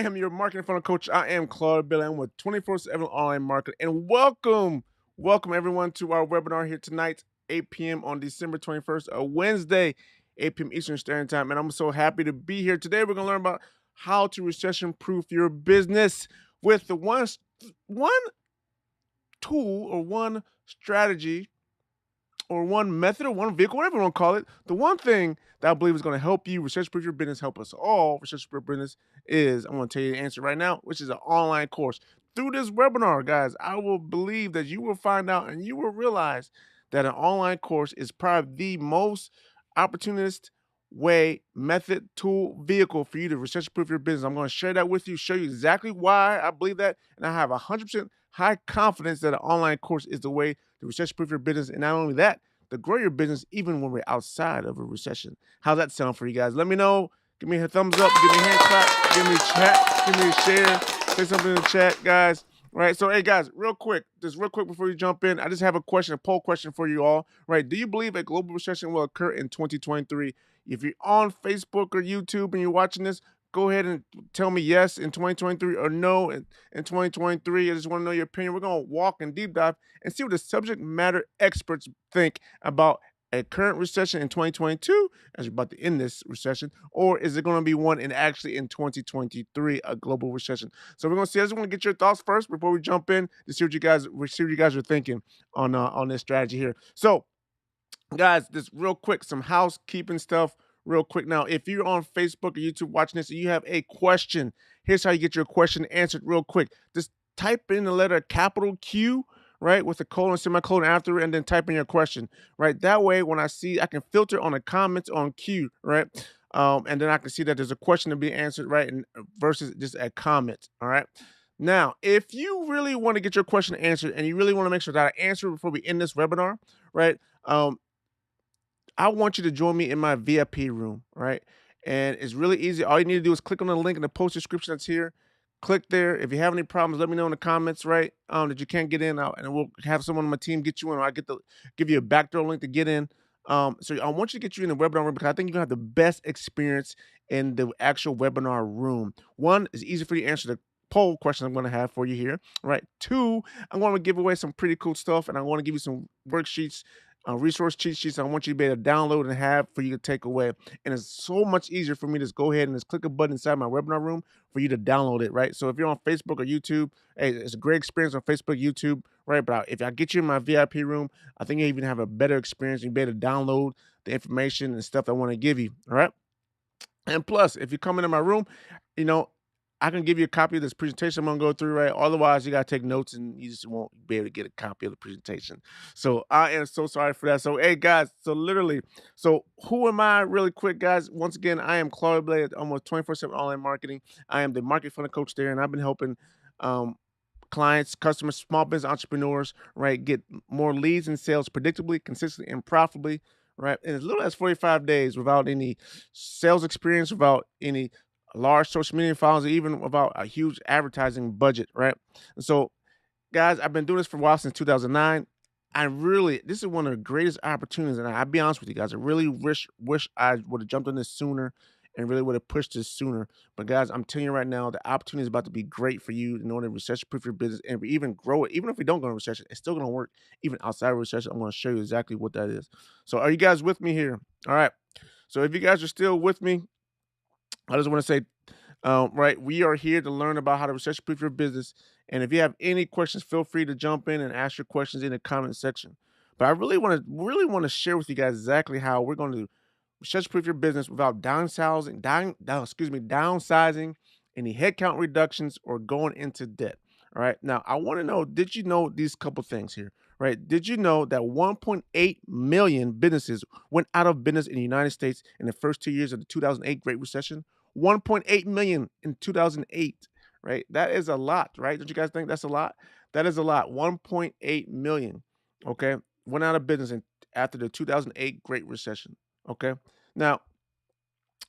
am your marketing funnel coach. I am Claude Bailey. I'm with 24/7 online marketing. And welcome everyone to our webinar here tonight, 8 p.m. on December 21st, a Wednesday, 8 p.m. Eastern Standard Time. And I'm so happy to be here. Today, we're going to learn about how to recession-proof your business with the one tool or one strategy or one method or one vehicle, whatever you want to call it. The one thing that I believe is going to help you recession-proof your business, help us all recession-proof business is, I'm going to tell you the answer right now, which is an online course. Through this webinar, guys, I will believe that you will find out and you will realize that an online course is probably the most opportunist way, method, tool, vehicle for you to recession-proof your business. I'm going to share that with you, show you exactly why I believe that, and I have 100% high confidence that an online course is the way to recession-proof your business, and not only that, to grow your business even when we're outside of a recession. How's that sound for you guys? Let me know. Give me a thumbs up. Give me a hand clap. Give me a chat. Give me a share. Say something in the chat, guys. Right. So, hey, guys, real quick before you jump in, I just have a poll question for you all. Right. Do you believe a global recession will occur in 2023? If you're on Facebook or YouTube and you're watching this, go ahead and tell me yes in 2023 or no in 2023. I just want to know your opinion. We're going to walk and deep dive and see what the subject matter experts think about a current recession in 2022 as we're about to end this recession, or is it going to be one in 2023, a global recession? So we're going to see. I just want to get your thoughts first before we jump in to see what you guys are thinking on this strategy here. So, guys, just real quick, some housekeeping stuff real quick. Now, if you're on Facebook or YouTube watching this and you have a question, here's how you get your question answered real quick. Just type in the letter capital Q, right, with a colon, semicolon after it, and then type in your question, right? That way, when I can filter on the comments on Q, right? And then I can see that there's a question to be answered, right, and versus just a comment, all right? Now, if you really want to get your question answered and you really want to make sure that I answer it before we end this webinar, right? I want you to join me in my VIP room, right? And it's really easy. All you need to do is click on the link in the post description that's here. Click there. If you have any problems, let me know in the comments, right? That you can't get in, and we'll have someone on my team get you in, or I get to give you a backdoor link to get in. So I want you to get you in the webinar room because I think you're gonna have the best experience in the actual webinar room. One, it's easy for you to answer the poll question I'm going to have for you here, right? Two, I want to give away some pretty cool stuff, and I want to give you some worksheets, resource cheat sheets I want you to be able to download and have for you to take away. And it's so much easier for me to just go ahead and just click a button inside my webinar room for you to download it, right? So if you're on Facebook or YouTube, hey, it's a great experience on Facebook, YouTube, right? But if I get you in my VIP room, I think you even have a better experience. You'll be able to download the information and stuff I want to give you, all right? And plus, if you come into my room, you know, I can give you a copy of this presentation I'm gonna go through, right? Otherwise, you gotta take notes and you just won't be able to get a copy of the presentation. So I am so sorry for that. So hey guys, so who am I really quick, guys? Once again, I am Claude Bailey at almost 24/7 online marketing. I am the market funnel coach there, and I've been helping clients, customers, small business entrepreneurs, right, get more leads and sales predictably, consistently, and profitably, right? In as little as 45 days without any sales experience, without any large social media followers, even without a huge advertising budget, right? And so, guys, I've been doing this for a while, since 2009. This is one of the greatest opportunities, and I'll be honest with you guys, I really wish I would have jumped on this sooner and really would have pushed this sooner. But guys, I'm telling you right now, the opportunity is about to be great for you in order to recession-proof your business and even grow it. Even if we don't go into recession, it's still going to work even outside of recession. I'm going to show you exactly what that is. So are you guys with me here? All right. So if you guys are still with me, I just want to say, right, we are here to learn about how to recession-proof your business. And if you have any questions, feel free to jump in and ask your questions in the comment section. But I really want to share with you guys exactly how we're going to recession-proof your business without downsizing, any headcount reductions, or going into debt. All right. Now, I want to know, did you know these couple things here? Right? Did you know that 1.8 million businesses went out of business in the United States in the first 2 years of the 2008 Great Recession? 1.8 million in 2008, right? That is a lot, right? Don't you guys think that's a lot? That is a lot. 1.8 million, okay, went out of business after the 2008 Great Recession, okay? Now,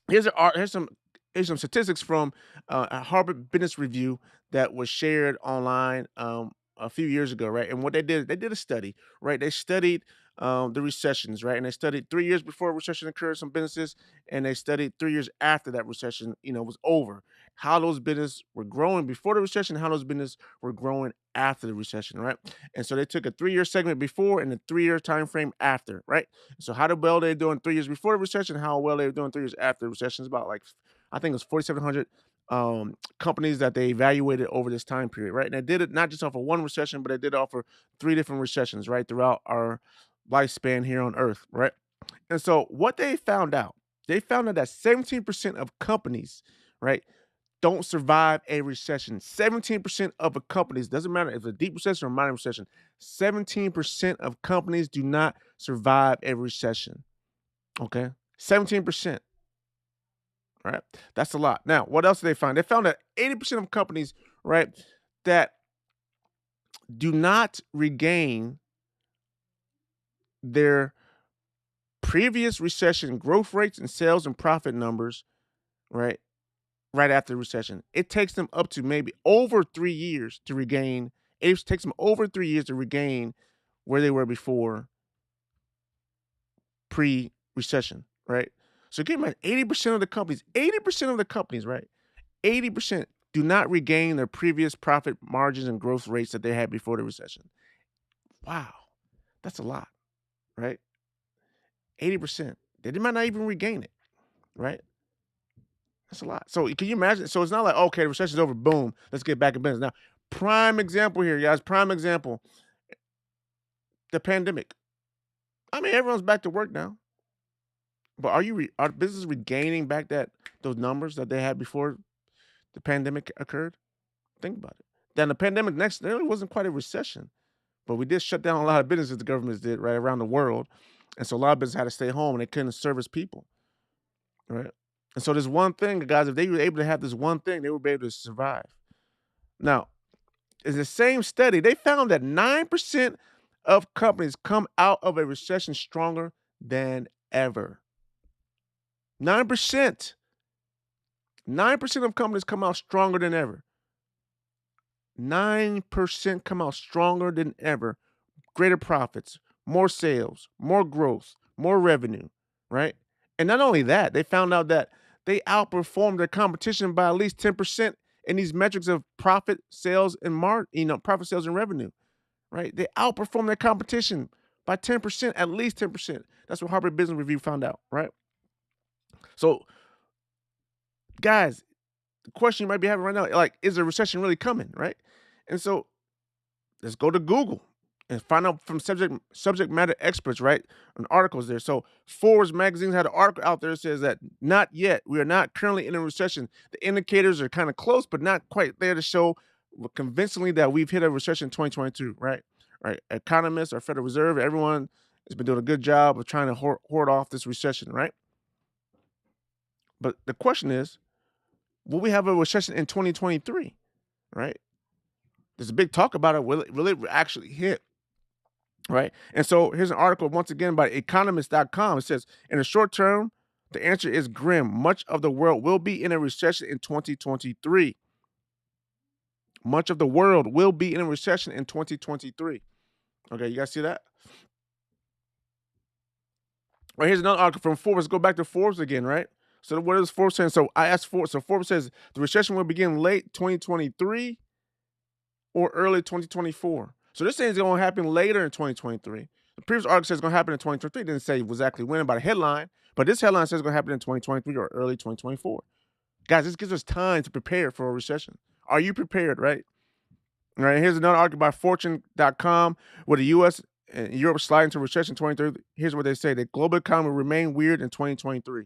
here's some statistics from a Harvard Business Review that was shared online a few years ago, right? And what they did a study, right? They studied the recessions, right? And they studied 3 years before a recession occurred, some businesses, and they studied 3 years after that recession, was over. How those businesses were growing before the recession, how those businesses were growing after the recession, right? And so they took a 3 year segment before and a 3 year time frame after, right? So how well they doing 3 years before the recession, how well they were doing 3 years after the recession is about like I think it was 4,700 companies that they evaluated over this time period, right? And they did it not just off of one recession, but they did offer 3 different recessions, right, throughout our lifespan here on Earth, right? And so what they found out that 17% of companies, right, don't survive a recession. 17% of a companies, doesn't matter if it's a deep recession or a minor recession, 17% of companies do not survive a recession. Okay? 17%. Right? That's a lot. Now, what else did they find? They found that 80% of companies, right, that do not regain their previous recession growth rates and sales and profit numbers, right, right after the recession. It takes them up to maybe over 3 years to regain. It takes them over 3 years to regain where they were before pre-recession, right? So keep in mind, 80% of the companies, right? 80% do not regain their previous profit margins and growth rates that they had before the recession. Wow. That's a lot, right? 80%. They might not even regain it, right? That's a lot. So can you imagine? So it's not like, okay, the recession's over, boom, let's get back in business. Now, prime example here, guys, prime example, the pandemic. I mean, everyone's back to work now. But are businesses regaining back those numbers that they had before the pandemic occurred? Think about it. Then the pandemic there wasn't quite a recession, but we did shut down a lot of businesses. The governments did right around the world, and so a lot of businesses had to stay home and they couldn't service people, right? And so this one thing, guys, if they were able to have this one thing, they would be able to survive. Now, in the same study, they found that 9% of companies come out of a recession stronger than ever. 9%. 9% of companies come out stronger than ever. 9% come out stronger than ever. Greater profits, more sales, more growth, more revenue, right? And not only that, they found out that they outperformed their competition by at least 10% in these metrics of profit, sales, and profit, sales, and revenue, right? They outperformed their competition by 10%, at least 10%. That's what Harvard Business Review found out, right? So, guys, the question you might be having right now, like, is a recession really coming, right? And so let's go to Google and find out from subject matter experts, right? On articles there. So Forbes magazine had an article out there that says that not yet. We are not currently in a recession. The indicators are kind of close, but not quite there to show convincingly that we've hit a recession in 2022, right? Right. Economists, our Federal Reserve, everyone has been doing a good job of trying to hoard off this recession, right? But the question is, will we have a recession in 2023, right? There's a big talk about it. Will it actually hit? Right. And so here's an article once again by economist.com. It says, in the short term, the answer is grim. Much of the world will be in a recession in 2023. Much of the world will be in a recession in 2023. Okay, you guys see that? Right, here's another article from Forbes. Let's go back to Forbes again, right? So what is Forbes saying? So I asked Forbes. So Forbes says the recession will begin late 2023 or early 2024. So this thing is going to happen later in 2023. The previous article says it's going to happen in 2023. It didn't say exactly when by the headline, but this headline says it's going to happen in 2023 or early 2024. Guys, this gives us time to prepare for a recession. Are you prepared, right? All right, here's another article by Fortune.com where the U.S. and Europe slide into recession 2023. Here's what they say. The global economy will remain weird in 2023.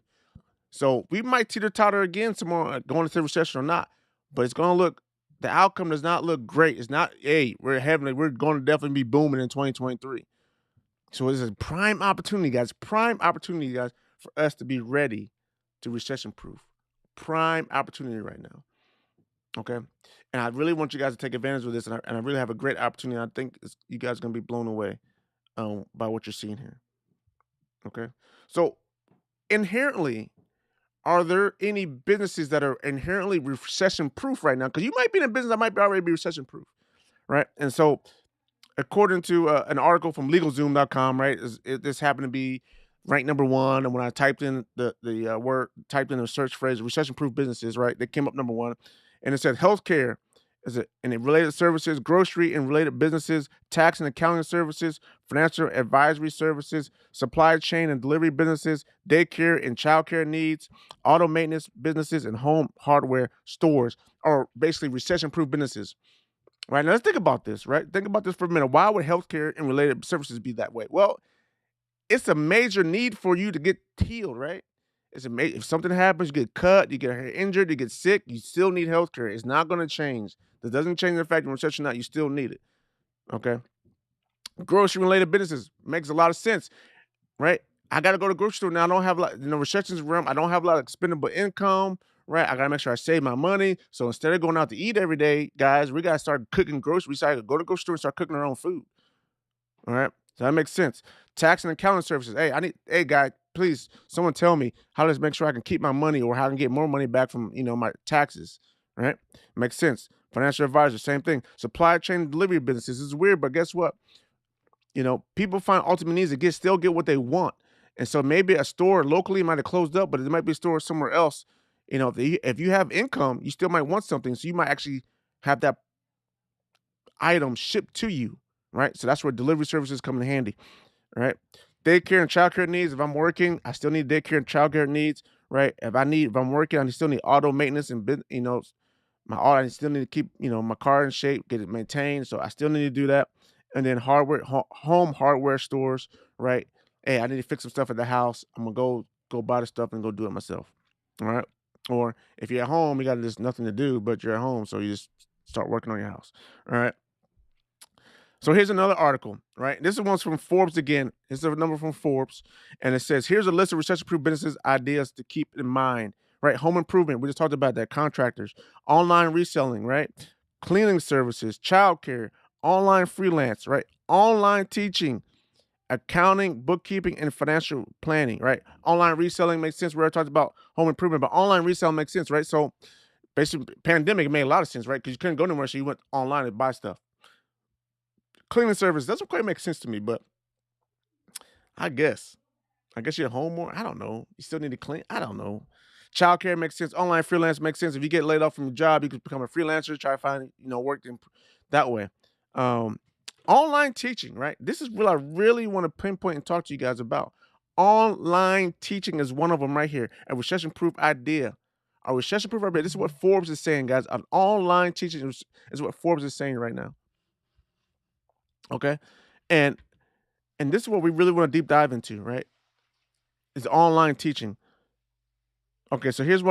So we might teeter-totter again tomorrow going into recession or not, but it's going to look, the outcome does not look great. It's not, hey, we're going to definitely be booming in 2023. So it's a prime opportunity, guys. Prime opportunity, guys, for us to be ready to recession-proof. Prime opportunity right now. Okay? And I really want you guys to take advantage of this, and I really have a great opportunity. I think you guys are going to be blown away by what you're seeing here. Okay? So inherently, are there any businesses that are inherently recession-proof right now? Because you might be in a business that might already be recession-proof, right? And so according to an article from LegalZoom.com, right? This happened to be ranked number one, and when I typed in the word, typed in the search phrase "recession-proof businesses," right, they came up number one, and it said healthcare and related services, grocery and related businesses, tax and accounting services, financial advisory services, supply chain and delivery businesses, daycare and childcare needs, auto maintenance businesses, and home hardware stores are basically recession-proof businesses. Right, now let's think about this, right? Think about this for a minute. Why would healthcare and related services be that way? Well, it's a major need for you to get healed, right? If something happens, you get cut, you get injured, you get sick, you still need healthcare. It's not going to change. That doesn't change the fact that recession or not, you still need it. Okay. Grocery related businesses makes a lot of sense, right? I got to go to the grocery store now. I don't have a lot in the recession's realm. I don't have a lot of expendable income, right? I got to make sure I save my money. So instead of going out to eat every day, guys, we got to start cooking groceries. We start to go to the grocery store and start cooking our own food. All right. So that makes sense. Tax and accounting services. Hey, guy, please, someone tell me how to make sure I can keep my money or how I can get more money back from, my taxes. Right. Makes sense. Financial advisor, same thing. Supply chain delivery businesses. This is weird, but guess what? People find ultimate needs to still get what they want. And so maybe a store locally might have closed up, but it might be a store somewhere else. If you have income, you still might want something. So you might actually have that item shipped to you, right? So that's where delivery services come in handy, right? Daycare and childcare needs. If I'm working, I still need daycare and childcare needs, right? If I'm working, I still need auto maintenance and I still need to keep my car in shape, get it maintained. So I still need to do that. And then home hardware stores, right? Hey, I need to fix some stuff at the house. I'm gonna go buy the stuff and go do it myself. All right. Or if you're at home, you got just nothing to do, but you're at home, so you just start working on your house. All right. So here's another article, right? This is one's from Forbes again. This is a number from Forbes, and it says here's a list of recession-proof businesses ideas to keep in mind. Right, home improvement. We just talked about that. Contractors, online reselling, right? Cleaning services, childcare, online freelance, right? Online teaching, accounting, bookkeeping, and financial planning, right? Online reselling makes sense. We already talked about home improvement, but online reselling makes sense, right? So basically, pandemic made a lot of sense, right? Because you couldn't go anywhere, so you went online to buy stuff. Cleaning service doesn't quite make sense to me, but I guess. I guess you're home more. I don't know. You still need to clean. I don't know. Childcare makes sense. Online freelance makes sense. If you get laid off from your job, you can become a freelancer. Try to find work that way. Um, Online teaching, right? This is what I really want to pinpoint and talk to you guys about. Online teaching is one of them right here. A recession-proof idea. A recession-proof idea. This is what Forbes is saying, guys. An online teaching is what Forbes is saying right now. Okay, and this is what we really want to deep dive into, right? Is online teaching. Okay, so here's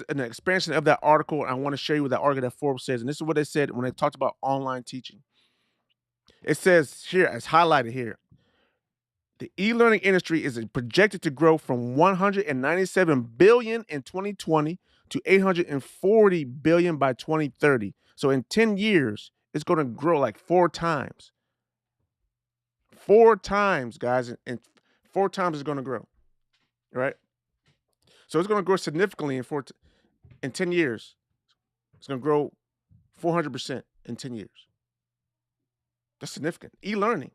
an expansion of that article. I want to show you what that article that Forbes says, and this is what they said when they talked about online teaching. It says here, it's highlighted here, the e-learning industry is projected to grow from 197 billion in 2020 to 840 billion by 2030. So in 10 years, it's going to grow like 4 times. 4 times, guys, and 4 times it's going to grow, right? So it's going to grow significantly in 10 years. It's going to grow 400% in 10 years. That's significant. E-learning.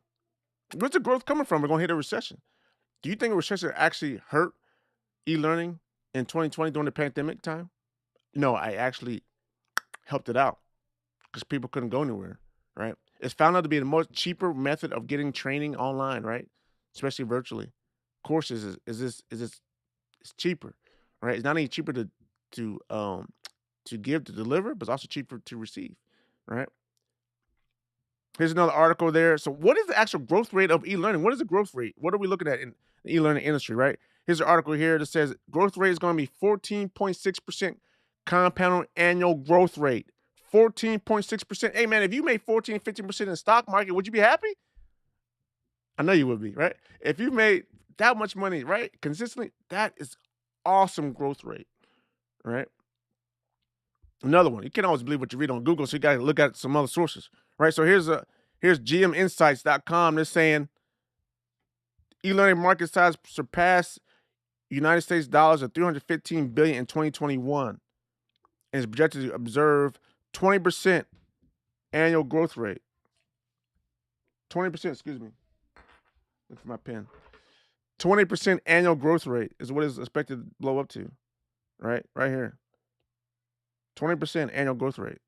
Where's the growth coming from? We're going to hit a recession. Do you think a recession actually hurt e-learning in 2020 during the pandemic time? No, I actually helped it out because people couldn't go anywhere, right? It's found out to be the most cheaper method of getting training online, right? Especially virtually. Courses it's cheaper, right? It's not only cheaper to give, to deliver, but it's also cheaper to receive, right? Here's another article there. So what is the actual growth rate of e-learning? What is the growth rate? What are we looking at in the e-learning industry, right? Here's an article here that says growth rate is going to be 14.6% compound annual growth rate. 14.6%. Hey, man, if you made 14, 15% in the stock market, would you be happy? I know you would be, right? If you made that much money, right, consistently, that is awesome growth rate, right? Another one. You can't always believe what you read on Google, so you got to look at some other sources, right? So here's gminsights.com. They're saying e-learning market size surpassed United States dollars of 315 billion in 2021 and is projected to observe 20% annual growth rate. 20%, excuse me. Look for my pen. 20% annual growth rate is what is expected to blow up to, right? Right here. 20% annual growth rate,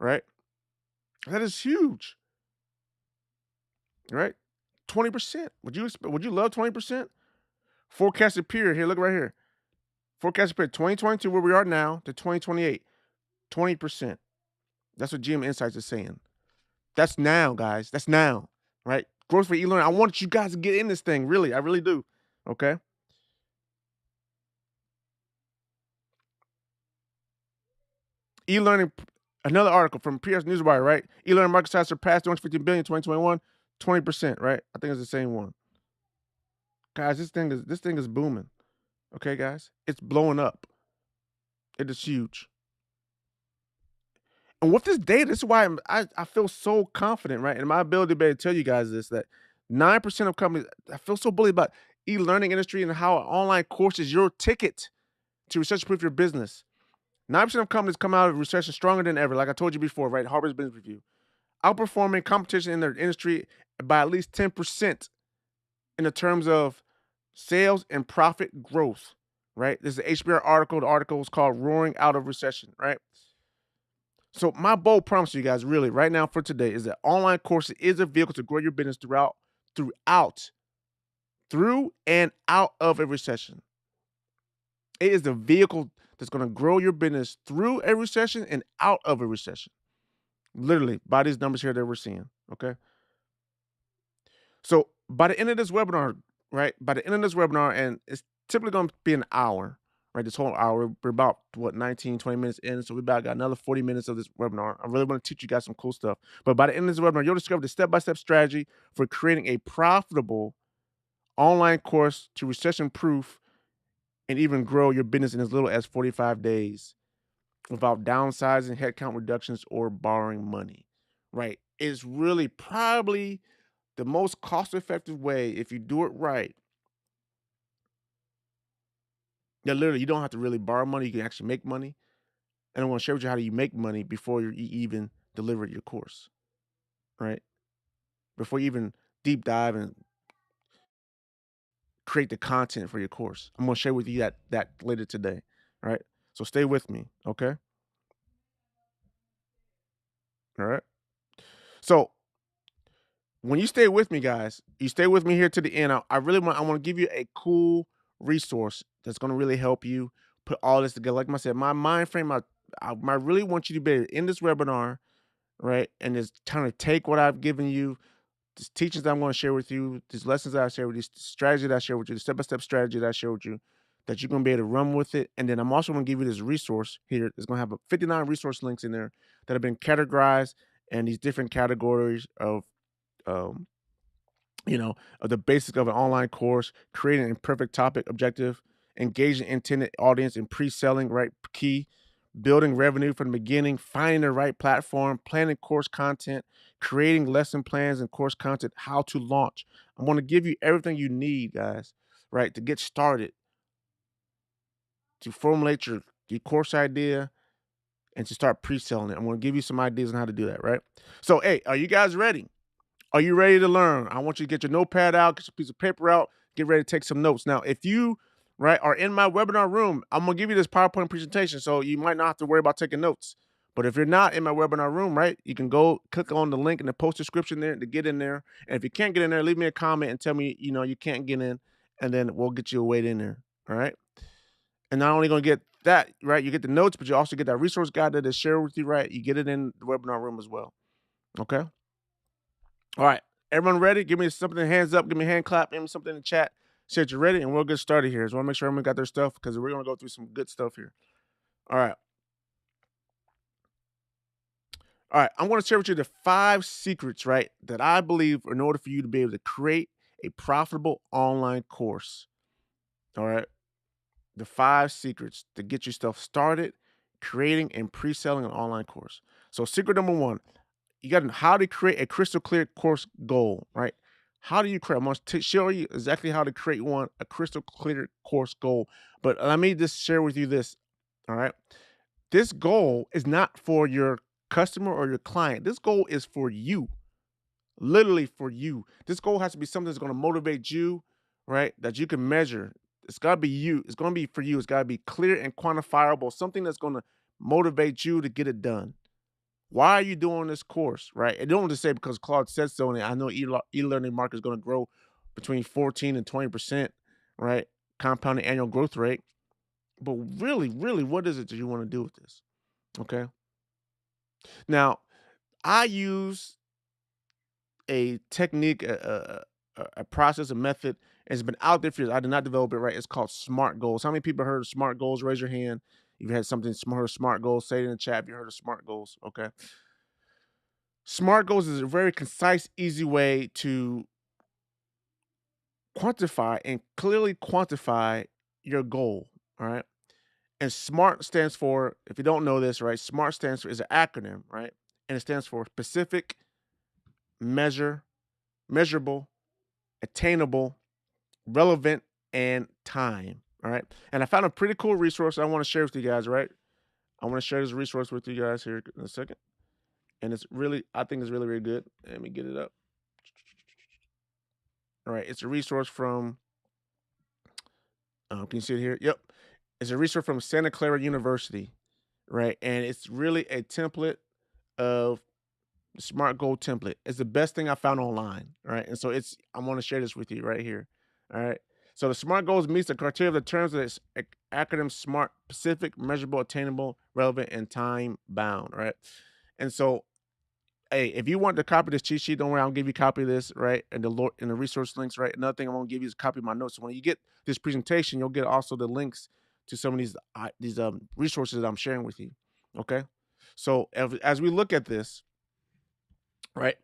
right? That is huge, right? 20%. Would you love 20%? Forecasted period here, look right here. Forecasted period 2022, where we are now, to 2028. 20%. That's what GM Insights is saying. That's now, guys. That's now, right? Growth for e-learning. I want you guys to get in this thing, really. I really do. Okay. E-learning, another article from PS Newswire, right? E-learning market size surpassed 250 billion in 2021, 20%, right? I think it's the same one. Guys, this thing is booming. Okay, guys? It's blowing up. It is huge. And with this data, this is why I feel so confident, right? In my ability to be able to tell you guys this, that 9% of companies, I feel so bullish about e-learning industry and how an online course is your ticket to recession-proof your business. 9% of companies come out of recession stronger than ever, like I told you before, right? Harvard's Business Review. Outperforming competition in their industry by at least 10% in the terms of sales and profit growth, right? This is an HBR article. The article is called Roaring Out of Recession, right? So my bold promise to you guys, really, right now for today, is that online courses is a vehicle to grow your business through and out of a recession. It is the vehicle that's going to grow your business through a recession and out of a recession. Literally, by these numbers here that we're seeing, okay? So by the end of this webinar, right? By the end of this webinar, and it's typically going to be an hour, right? This whole hour, we're about, 19, 20 minutes in. So we about got another 40 minutes of this webinar. I really want to teach you guys some cool stuff. But by the end of this webinar, you'll discover the step-by-step strategy for creating a profitable online course to recession-proof and even grow your business in as little as 45 days without downsizing, headcount reductions, or borrowing money, right? It's really probably the most cost-effective way, if you do it right. Yeah, literally, you don't have to really borrow money. You can actually make money. And I want to share with you how do you make money before you even deliver your course, right? Before you even deep dive and create the content for your course. I'm going to share with you that later today, right? So stay with me, okay? All right. So when you stay with me, guys, you stay with me here to the end. I want to give you a cool resource that's going to really help you put all this together. Like I said, my mind frame, I really want you to be able to end this webinar, right? And just kind of take what I've given you, these teachings that I'm going to share with you, these lessons that I share with you, the strategy that I share with you, the step-by-step strategy that I share with you, that you're going to be able to run with it. And then I'm also going to give you this resource here. It's going to have 59 resource links in there that have been categorized in these different categories of, um, of the basics of an online course, creating a perfect topic objective, engaging intended audience in pre-selling, right? Key, building revenue from the beginning, finding the right platform, planning course content, creating lesson plans and course content, how to launch. I'm going to give you everything you need, guys, right, to get started, to formulate your course idea and to start pre-selling it. I'm going to give you some ideas on how to do that, right? So, hey, are you guys ready? Are you ready to learn? I want you to get your notepad out, get your piece of paper out, get ready to take some notes. Now, if you, right, are in my webinar room, I'm going to give you this PowerPoint presentation, so you might not have to worry about taking notes. But if you're not in my webinar room, right, you can go click on the link in the post description there to get in there. And if you can't get in there, leave me a comment and tell me, you can't get in, and then we'll get you a way in there, all right? And not only going to get that, right, you get the notes, but you also get that resource guide that is shared with you, right? You get it in the webinar room as well, okay? All right, everyone ready? Give me something, hands up, give me a hand clap, give me something in the chat. Say that you're ready, and we'll get started here. So I want to make sure everyone got their stuff because we're going to go through some good stuff here. All right. All right, I'm going to share with you the 5 secrets, right, that I believe in order for you to be able to create a profitable online course. All right, the 5 secrets to get your stuff started, creating and pre-selling an online course. So secret number 1, you got how to create a crystal clear course goal, right? How do you create? I'm going to show you exactly how to create a crystal clear course goal. But let me just share with you this, all right? This goal is not for your customer or your client. This goal is for you, literally for you. This goal has to be something that's going to motivate you, right? That you can measure. It's got to be you. It's going to be for you. It's got to be clear and quantifiable, something that's going to motivate you to get it done. Why are you doing this course, right? And don't just say because Claude said so. And I know e-learning market is going to grow between 14 and 20%, right? Compounded annual growth rate. But really, really, what is it that you want to do with this? Okay. Now, I use a technique, a process, a method. It's been out there for years. I did not develop it, right? It's called SMART goals. How many people heard of SMART goals? Raise your hand. If you had something smart, SMART goals, say it in the chat if you heard of SMART goals. Okay. SMART goals is a very concise, easy way to quantify and clearly quantify your goal. All right. And SMART stands for, if you don't know this, right? SMART stands for, is an acronym, right? And it stands for specific, measurable, attainable, relevant, and time. All right. And I found a pretty cool resource I want to share with you guys, right? I want to share this resource with you guys here in a second. And it's really, I think it's really, really good. Let me get it up. All right. It's a resource from, can you see it here? Yep. It's a resource from Santa Clara University, right? And it's really a template of SMART goal template. It's the best thing I found online. All right. And so I want to share this with you right here. All right. So the SMART goals meets the criteria of the terms of this acronym SMART: specific, measurable, attainable, relevant, and time bound. Right. And so, hey, if you want to copy this cheat sheet, don't worry, I'll give you a copy of this, right? And the resource links, right? Another thing I'm gonna give you is a copy of my notes. So when you get this presentation, you'll get also the links to some of these resources that I'm sharing with you. Okay. So as we look at this, right?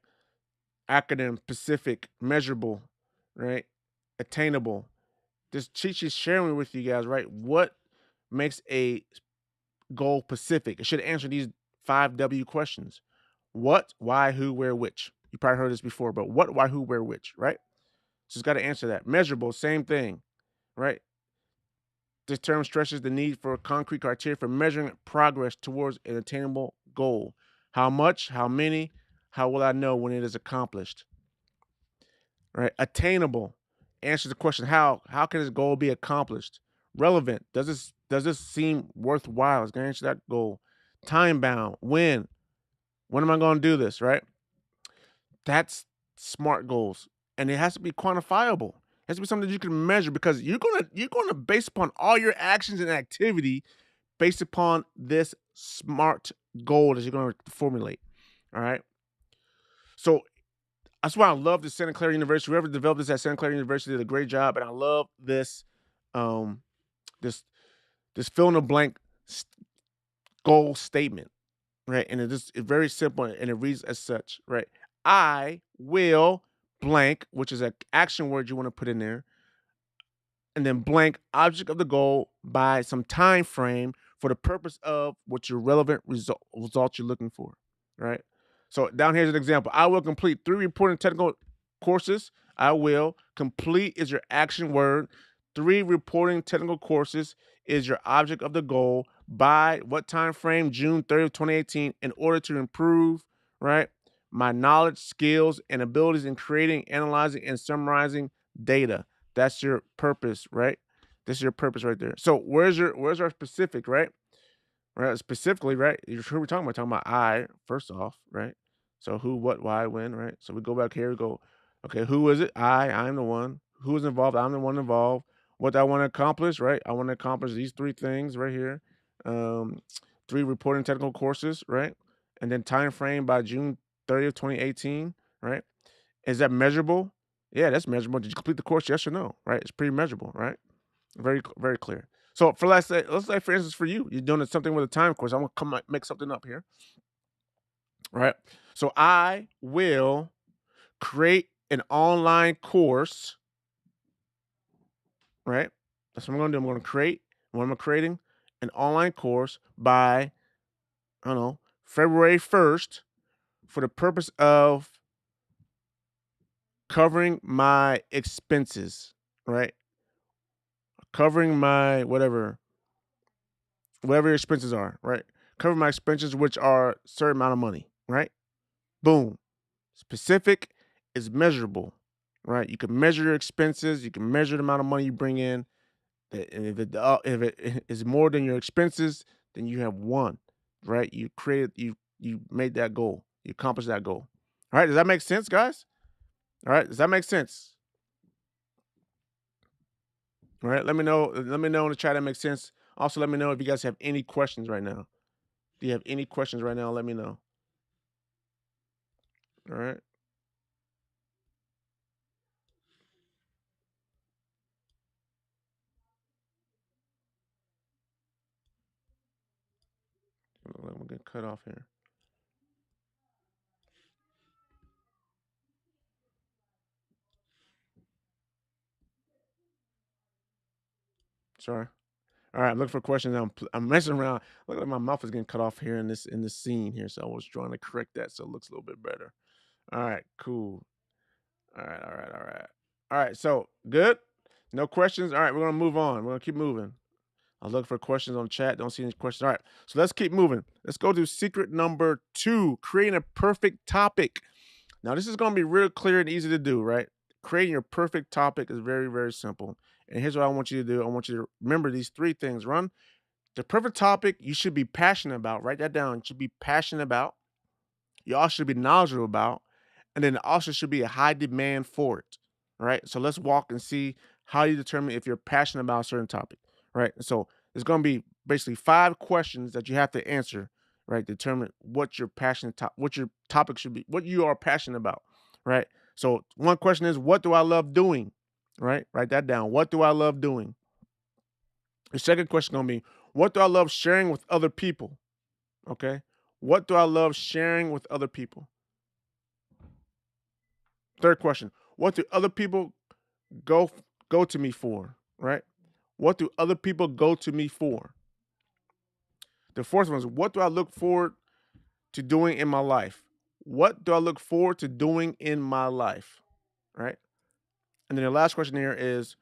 Acronym: specific, measurable, right? Attainable. This cheat sheet sharing with you guys, right? What makes a goal specific? It should answer these 5W questions. What, why, who, where, which. You probably heard this before, but what, why, who, where, which, right? So it's got to answer that. Measurable, same thing, right? This term stresses the need for concrete criteria for measuring progress towards an attainable goal. How much, how many, how will I know when it is accomplished? Right? Attainable answers the question, how can this goal be accomplished? Relevant, does this seem worthwhile? It's going to answer that goal. Time bound, when am I going to do this, right? That's SMART goals. And it has to be quantifiable. It has to be something that you can measure, because you're gonna base upon all your actions and activity based upon this SMART goal that you're gonna formulate. All right. So that's why I love this Santa Clara University. Whoever developed this at Santa Clara University did a great job, and I love this this fill in the blank goal statement, right? And it's very simple, and it reads as such, right? I will blank, which is an action word you want to put in there, and then blank object of the goal by some time frame for the purpose of what your relevant results you're looking for, right? So down here's an example. I will complete 3 reporting technical courses. I will complete is your action word. 3 reporting technical courses is your object of the goal by what time frame? June 30th, 2018, in order to improve, right, my knowledge, skills, and abilities in creating, analyzing, and summarizing data. That's your purpose, right? This is your purpose right there. So where's our specific, right? Right, specifically, right? Who we're talking about? We're talking about I, first off, right? So who, what, why, when, right? So we go back here, we go, okay, who is it? I'm the one. Who is involved? I'm the one involved. What I want to accomplish, right? I want to accomplish these 3 things right here. 3 reporting technical courses, right? And then time frame by June 30th, 2018, right? Is that measurable? Yeah, that's measurable. Did you complete the course? Yes or no? Right? It's pretty measurable, right? Very, very clear. So for let's say for instance for you, you're doing something with a time course. I'm gonna make something up here, right? So I will create an online course, right? That's what I'm gonna do. I'm gonna create. What am I creating? An online course by, I don't know, February 1st, for the purpose of covering my expenses, right? Covering my whatever your expenses are, right? cover my expenses, which are a certain amount of money, right? Boom. Specific is measurable, right? You can measure your expenses. You can measure the amount of money you bring in. And if it is more than your expenses, then you have won, right? You made that goal. You accomplished that goal. All right. Does that make sense, guys? All right. Does that make sense? All right. Let me know. Let me know in the chat that makes sense. Also, let me know if you guys have any questions right now. Do you have any questions right now? Let me know. All right. I'm gonna get cut off here. Sorry. All right, I'm looking for questions. I'm messing around. Look like my mouth is getting cut off here in this scene here, so I was trying to correct that so it looks a little bit better. All right, cool. All right. So good. No questions. All right, we're gonna move on. We're gonna keep moving. I'll look for questions on chat. Don't see any questions. All right, so let's keep moving. Let's go to secret number 2: creating a perfect topic. Now, this is gonna be real clear and easy to do. Right? Creating your perfect topic is very, very simple. And here's what I want you to do. I want you to remember these 3 things. Run the perfect topic you should be passionate about. Write that down. You should be passionate about. You also should be knowledgeable about, and then also should be a high demand for it. All right. So let's walk and see how you determine if you're passionate about a certain topic. Right. So there's going to be basically 5 questions that you have to answer. Right. Determine what your what your topic should be, what you are passionate about. Right. So one question is, what do I love doing? Right. Write that down. What do I love doing? The second question is going to be, what do I love sharing with other people? Okay. What do I love sharing with other people? Third question, what do other people go go to me for? Right? What do other people go to me for? The fourth one is, what do I look forward to doing in my life? What do I look forward to doing in my life? Right? And then the last question here is,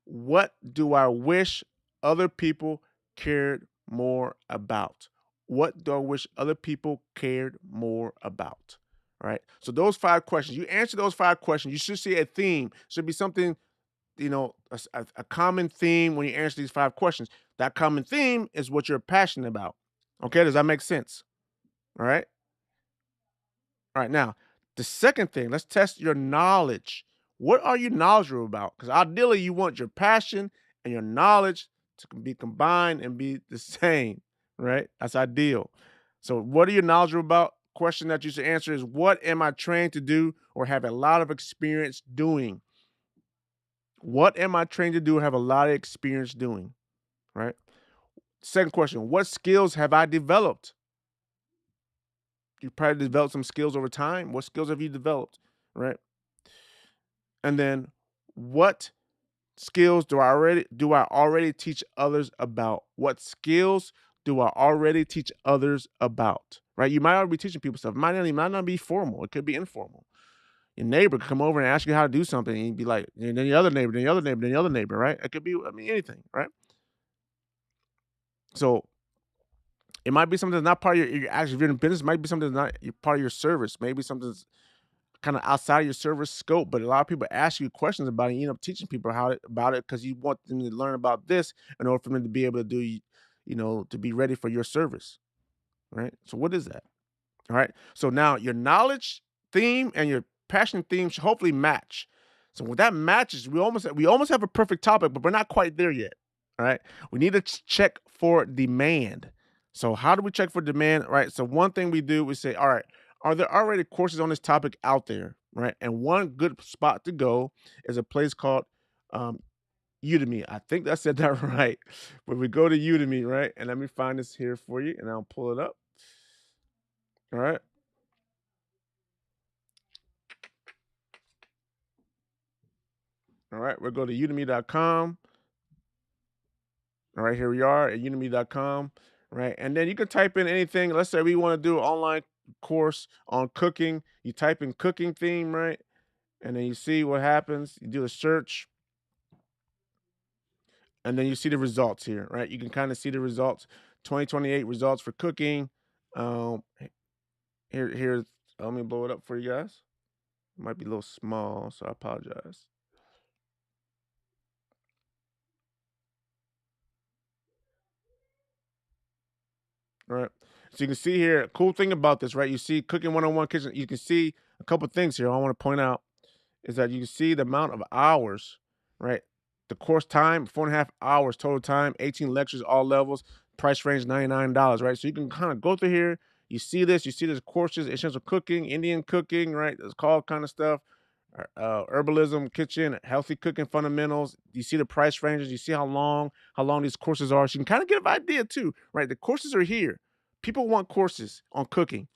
what do I wish other people cared more about? What do I wish other people cared more about? Right. So those 5 questions, you answer those 5 questions, you should see a theme. Should be something, a common theme when you answer these 5 questions. That common theme is what you're passionate about. Okay. Does that make sense? All right. All right, now the second thing, let's test your knowledge. What are you knowledgeable about? Because ideally, you want your passion and your knowledge to be combined and be the same, right? That's ideal. So, what are you knowledgeable about? Question that you should answer is, what am I trained to do or have a lot of experience doing? What am I trained to do or have a lot of experience doing? Right. Second question, what skills have I developed? You probably developed some skills over time. What skills have you developed? Right. And then, what skills do I already teach others about? What skills do I already teach others about? Right? You might already be teaching people stuff. It might not be formal. It could be informal. Your neighbor could come over and ask you how to do something, and you'd be like, and then the other neighbor, then the other neighbor, then the other neighbor, right? It could be, I mean, anything, right? So it might be something that's not part of your actually, if you're in business, it might be something that's not part of your service. Maybe something that's kind of outside of your service scope, but a lot of people ask you questions about it. You end up teaching people about it because you want them to learn about this in order for them to be able to do, to be ready for your service, right? So what is that? All right. So now your knowledge theme and your passion theme should hopefully match. So when that matches, we almost have a perfect topic, but we're not quite there yet. All right. We need to check for demand. So how do we check for demand? Right. So one thing we do, we say, all right, are there already courses on this topic out there? Right. And one good spot to go is a place called um, Udemy. I think I said that right. But we go to Udemy, right? And let me find this here for you, and I'll pull it up. All right. All right. We'll go to udemy.com. All right, here we are at udemy.com, right? And then you can type in anything. Let's say we want to do an online course on cooking. You type in cooking theme, right? And then you see what happens. You do a search, and then you see the results here, right? You can kind of see the results. 2028 results for cooking. Um, here's let me blow it up for you guys. It might be a little small, so I apologize. All right. So you can see here, cool thing about this, right? You see cooking 101 kitchen. You can see a couple things here I want to point out is that you can see the amount of hours, right? The course time, 4.5 hours total time, 18 lectures, all levels, price range $99, right? So you can kind of go through here. You see this, courses, essential cooking, Indian cooking, right? It's called kind of stuff. Herbalism, kitchen, healthy cooking fundamentals. You see the price ranges. You see how long these courses are. So you can kind of get an idea too, right? The courses are here. People want courses on cooking.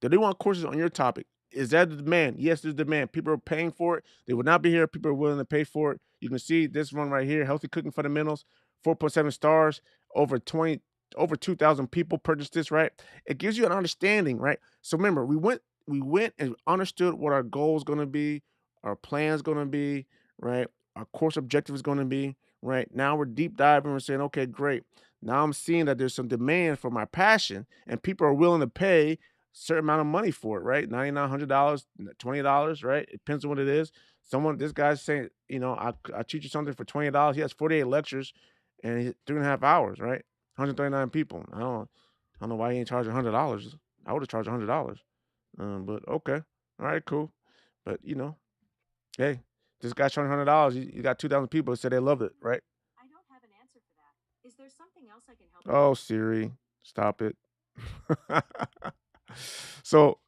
Do they want courses on your topic? Is that the demand? Yes, there's demand. People are paying for it. They would not be here. People are willing to pay for it. You can see this one right here, Healthy Cooking Fundamentals, 4.7 stars, over 20, over 2,000 people purchased this, right? It gives you an understanding, right? So remember, we went and understood what our goal is going to be, our plan is going to be, right? Our course objective is going to be, right? Now we're deep diving. We're saying, okay, great. Now I'm seeing that there's some demand for my passion, and people are willing to pay certain amount of money for it, right? $9,900, $20, right? It depends on what it is. This guy's saying, I teach you something for $20. He has 48 lectures and 3.5 hours, right? 139 people. I don't know why he ain't charging $100. I would have charged $100. But okay. All right, cool. But hey, this guy's charging $100. You got 2,000 people that said they loved it, right? I don't have an answer for that. Is there something else I can help you with? Oh, Siri, stop it. So,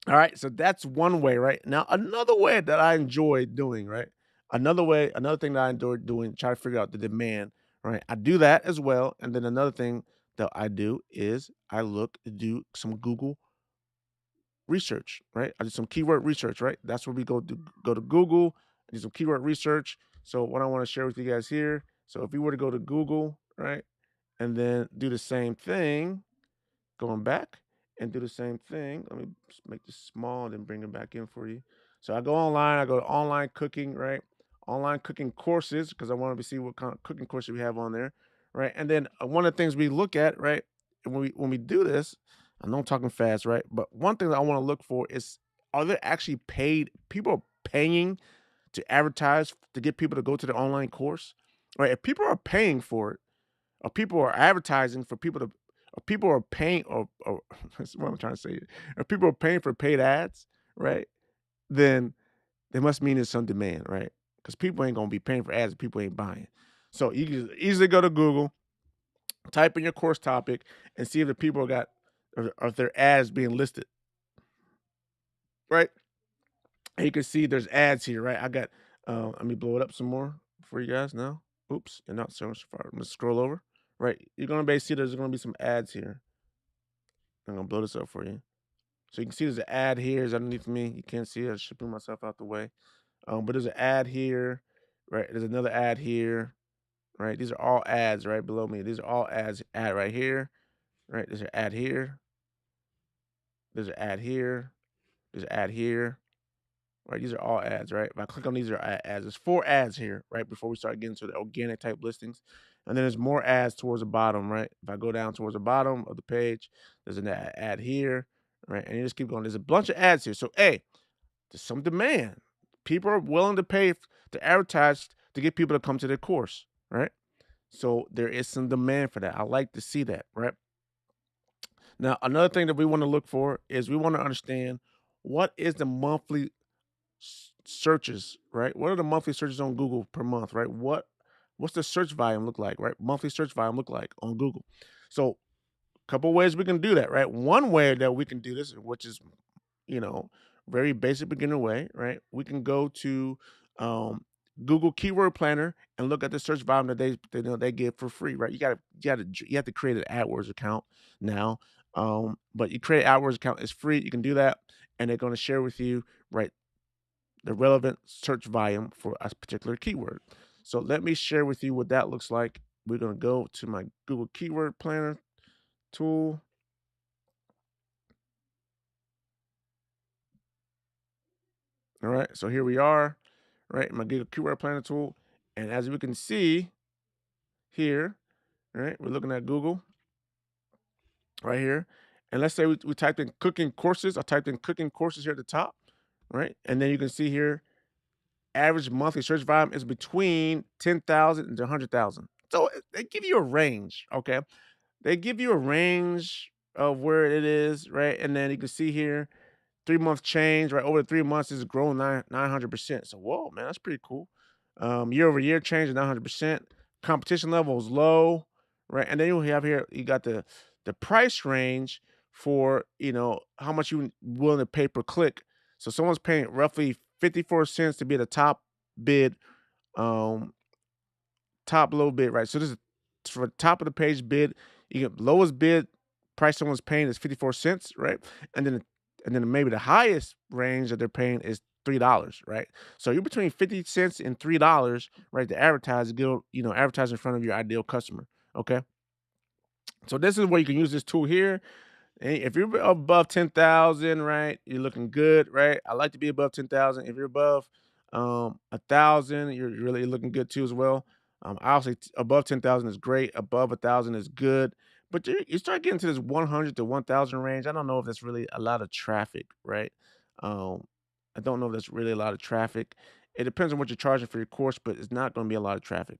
all right, so that's one way, right? Now, another way that I enjoy doing, right? Another thing that I enjoy doing, try to figure out the demand, right? I do that as well. And then another thing that I do is I look to do some Google research, right? I do some keyword research, right? That's where we go to Google, do some keyword research. So what I want to share with you guys here. So if you were to go to Google, right, and then do the same thing, going back and do the same thing. Let me just make this small and then bring it back in for you. So I go online, I go to online cooking, right? Online cooking courses because I want to see what kind of cooking courses we have on there, right? And then one of the things we look at, right, when we do this, I know I'm talking fast, right? But one thing that I want to look for is are there actually paid people are paying to advertise to get people to go to the online course, right? If people are paying for it, or people are advertising for people to, or people are paying, or that's what I'm trying to say. If people are paying for paid ads, right? Then they must mean there's some demand, right? Because people ain't gonna be paying for ads if people ain't buying. So you can easily go to Google, type in your course topic, and see if the people got or if their ads being listed, right? And you can see there's ads here, right? I got let me blow it up some more for you guys now. Oops, and not so much far. I'm gonna scroll over. Right. You're gonna basically see there's gonna be some ads here. I'm gonna blow this up for you. So you can see there's an ad here is underneath me. You can't see it. I should bring myself out the way. But there's an ad here, right? There's another ad here, right? These are all ads right below me. These are all ads. Ad right here, right? There's an ad here. There's an ad here. There's an ad here. Right, these are all ads, right? If I click on these are ads, there's 4 ads here, right? Before we start getting to the organic type listings. And then there's more ads towards the bottom, right? If I go down towards the bottom of the page, there's an ad here, right? And you just keep going. There's a bunch of ads here. So, hey, there's some demand. People are willing to pay to advertise to get people to come to their course, right? So there is some demand for that. I like to see that, right? Now, another thing that we want to look for is we want to understand what is the monthly searches, right? What are the monthly searches on Google per month, right? What's the search volume look like, right? Monthly search volume look like on Google. So, a couple ways we can do that, right? One way that we can do this, which is you know, very basic beginner way, right? We can go to um, Google Keyword Planner and look at the search volume that they give for free, right? You have to create an AdWords account now, but you create an AdWords account, it's free. You can do that, and they're going to share with you, right, the relevant search volume for a particular keyword. So let me share with you what that looks like. We're going to go to my Google Keyword Planner tool. All right, so here we are, right? My Google Keyword Planner tool, and as we can see here, right, we're looking at Google. right here. And let's say we typed in cooking courses. I typed in cooking courses here at the top, right? And then you can see here, average monthly search volume is between 10,000 and 100,000. So they give you a range, okay? They give you a range of where it is, right? And then you can see here 3 month change, right? Over the 3 months, it's grown 900%. So, whoa, man, that's pretty cool. Year over year change is 900%. Competition level is low, right? And then you have here, you got the price range for how much you willing to pay per click. So someone's paying roughly 54 cents to be the top bid, um, top low bid, right? So this is for top of the page bid. You get lowest bid price someone's paying is 54 cents, right? And then maybe the highest range that they're paying is $3, right? So you're between 50 cents and $3, right? To advertise, advertise in front of your ideal customer. Okay. So this is where you can use this tool here. And if you're above 10,000, right, you're looking good, right? I like to be above 10,000. If you're above 1,000, you're really looking good too as well. Obviously, above 10,000 is great. Above 1,000 is good. But you start getting to this 100 to 1,000 range. I don't know if that's really a lot of traffic, right? Um, I don't know if that's really a lot of traffic. It depends on what you're charging for your course, but it's not going to be a lot of traffic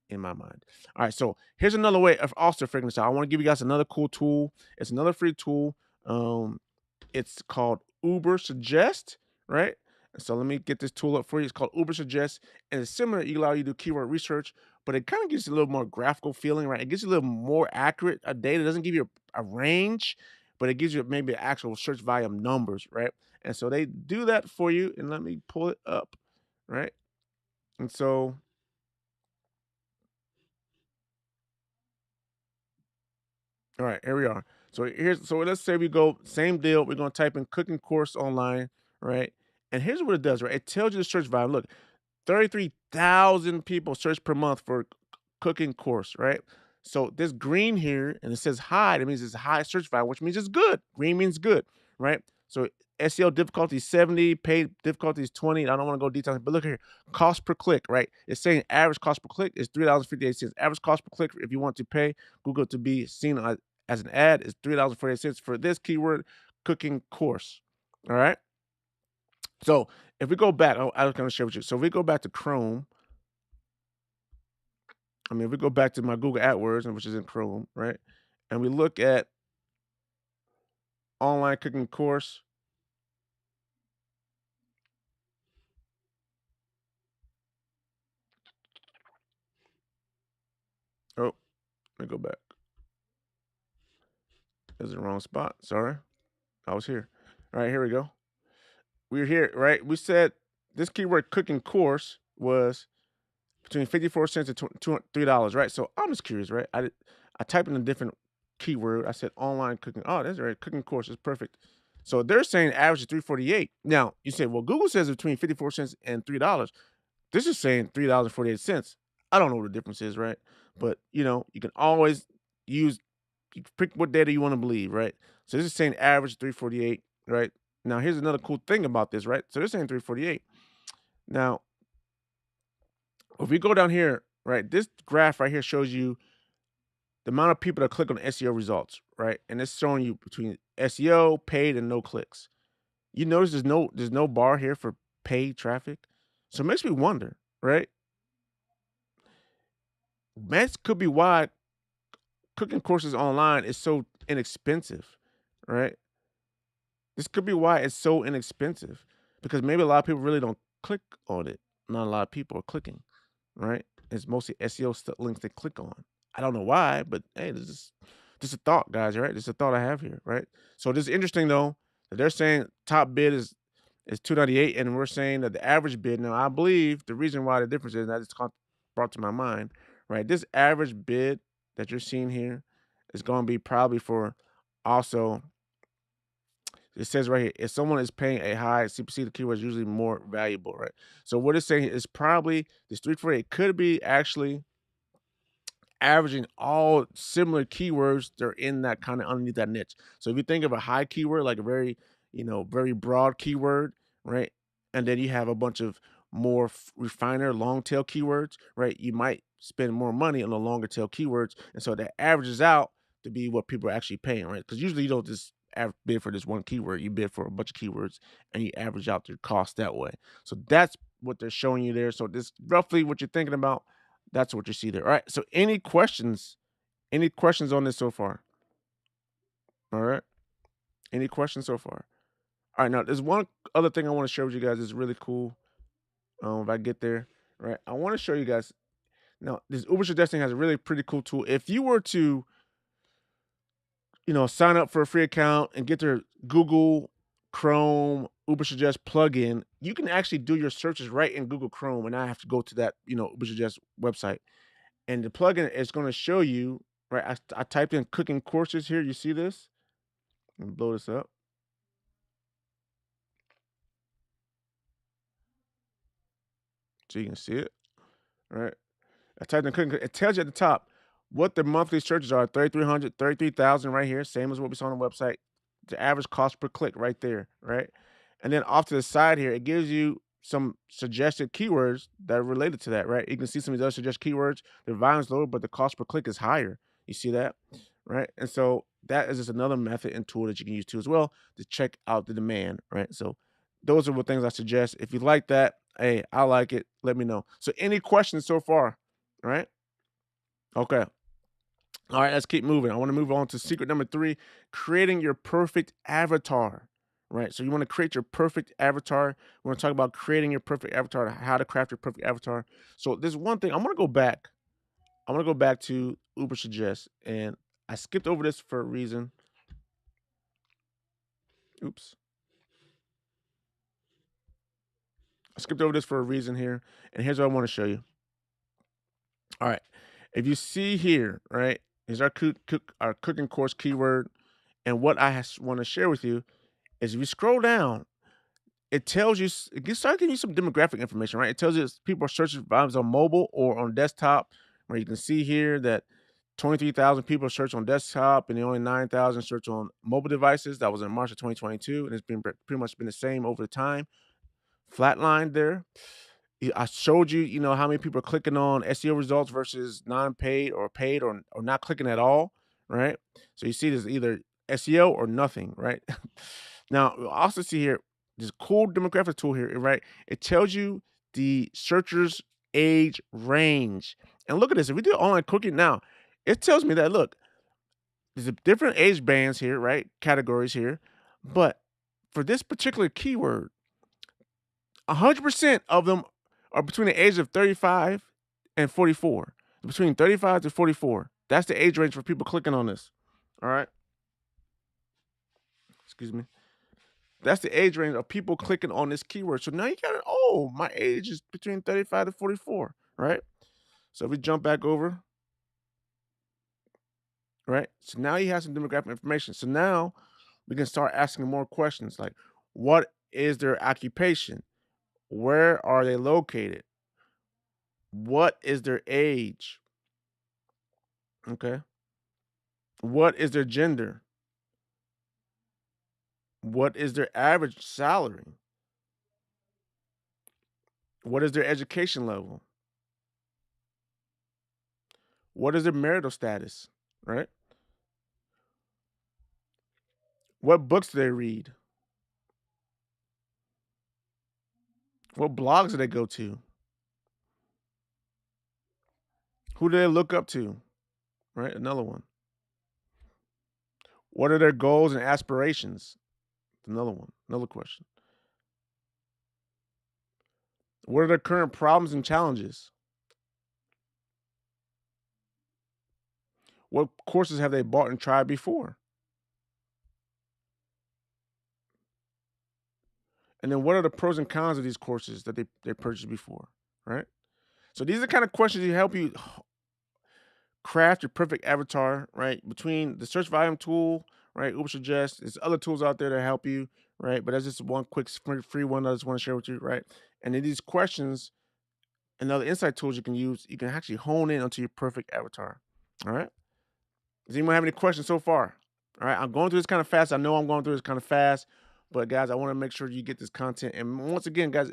in my mind. All right, so here's another way of also figuring this out. I want to give you guys another cool tool. It's another free tool. It's called Uber Suggest, right? So let me get this tool up for you. It's called Uber Suggest, and it's similar. It allows you to do keyword research, but it kind of gives you a little more graphical feeling, right? It gives you a little more accurate data. It doesn't give you a range, but it gives you maybe actual search volume numbers, right? And so they do that for you. And let me pull it up, right? And so, all right, here we are. So let's say we go same deal. We're gonna type in cooking course online, right? And here's what it does, right? It tells you the search volume. Look, 33,000 people search per month for cooking course, right? So this green here, and it says high, that means it's high search volume, which means it's good. Green means good, right? So SEO difficulty is 70, paid difficulty is 20. I don't want to go details, but look here, cost per click, right? It's saying average cost per click is $3.58. Average cost per click, if you want to pay Google to be seen as an ad, is $3.48 for this keyword cooking course. All right. So if we go back, I was going to share with you. So if we go back to Chrome, if we go back to my Google AdWords, which is in Chrome, right? And we look at online cooking course. Oh, let me go back. This is the wrong spot. Sorry. I was here. All right, here we go. We're here, right? We said this keyword cooking course was between 54 cents and $3, right? So I'm just curious, right? I typed in a different keyword. I said online cooking. Oh, that's right. Cooking course is perfect. So they're saying average is 348. Now you say, well, Google says between 54 cents and $3. This is saying $3.48. I don't know what the difference is, right? But you can always use you pick what data you want to believe, right? So this is saying average 348, right? Now here's another cool thing about this, right? So they're saying 348. Now, if we go down here, right, this graph right here shows you the amount of people that click on SEO results, right? And it's showing you between SEO, paid, and no clicks. You notice there's no bar here for paid traffic. So it makes me wonder, right? That could be why cooking courses online is so inexpensive, right? This could be why it's so inexpensive because maybe a lot of people really don't click on it. Not a lot of people are clicking, right? It's mostly SEO links they click on. I don't know why, but hey, this is just a thought, guys. Right? This is a thought I have here, right? So this is interesting though that they're saying top bid is 298, and we're saying that the average bid. Now, I believe the reason why the difference is that it's brought to my mind, right? This average bid that you're seeing here is going to be probably for also it says right here, if someone is paying a high CPC, the keyword is usually more valuable, right? So what it's saying is probably this 348 could be actually averaging all similar keywords. They're in that kind of underneath that niche. So if you think of a high keyword, like a very, very broad keyword, right? And then you have a bunch of more refiner long tail keywords, right? You might spend more money on the longer tail keywords. And so that averages out to be what people are actually paying, right? Because usually you don't just bid for this one keyword, you bid for a bunch of keywords and you average out your cost that way. So that's what they're showing you there. So this roughly what you're thinking about, that's what you see there. All right. So any questions? Any questions on this so far? All right. Any questions so far? All right. Now there's one other thing I want to share with you guys. It's really cool. If I get there, right, I want to show you guys. Now this Uber suggesting has a really pretty cool tool. If you were to sign up for a free account and get their Google Chrome Uber Suggest plugin, you can actually do your searches right in Google Chrome, and I have to go to that, Uber Suggest website. And the plugin is going to show you, right? I typed in cooking courses here. You see this? Let me blow this up so you can see it, right? I typed in cooking. It tells you at the top what the monthly searches are: 3,300, 33,000 right here, same as what we saw on the website. The average cost per click right there, right? And then off to the side here, it gives you some suggested keywords that are related to that, right? You can see some of those suggested keywords. The volume's lower, but the cost per click is higher. You see that, right? And so that is just another method and tool that you can use too as well to check out the demand, right? So those are what things I suggest. If you like that, hey, I like it. Let me know. So any questions so far? All right. Okay. All right, let's keep moving. I want to move on to secret number 3, creating your perfect avatar. Right. So you want to create your perfect avatar. We're going to talk about creating your perfect avatar, how to craft your perfect avatar. So there's one thing. I'm going to go back. I want to go back to Uber Suggest. And I skipped over this for a reason. Oops. I skipped over this for a reason here. And here's what I want to show you. All right. If you see here, right, is our our cooking course keyword. And what I want to share with you is if you scroll down, it tells you, it starts giving you some demographic information, right? It tells you people are searching volumes on mobile or on desktop, where you can see here that 23,000 people search on desktop and only 9,000 search on mobile devices. That was in March of 2022, and it's been pretty much been the same over the time. Flatline there. I showed you, how many people are clicking on SEO results versus non-paid or paid or not clicking at all, right? So you see there's either SEO or nothing, right? Now, you'll also see here, this cool demographic tool here, right? It tells you the searcher's age range. And look at this. If we do online cooking now, it tells me that, look, there's a different age bands here, right? Categories here. But for this particular keyword, 100% of them are between the age of 35 and 44. Between 35 to 44. That's the age range for people clicking on this. All right. Excuse me. That's the age range of people clicking on this keyword. So now you got it. Oh, my age is between 35 to 44. Right. So if we jump back over. Right. So now you have some demographic information. So now we can start asking more questions like, what is their occupation? Where are they located? What is their age? Okay. What is their gender? What is their average salary? What is their education level? What is their marital status? Right? What books do they read? What blogs do they go to? Who do they look up to? Right? Another one. What are their goals and aspirations? Another one. Another question. What are their current problems and challenges? What courses have they bought and tried before? And then what are the pros and cons of these courses that they purchased before? Right? So these are the kind of questions that help you craft your perfect avatar, right? Between the search volume tool, right? Uber Suggest, there's other tools out there to help you, right? But that's just one quick free one that I just want to share with you, right? And then these questions and other insight tools you can use, you can actually hone in onto your perfect avatar. All right. Does anyone have any questions so far? All right. I'm going through this kind of fast. I know I'm going through this kind of fast, but guys, I want to make sure you get this content. And once again, guys,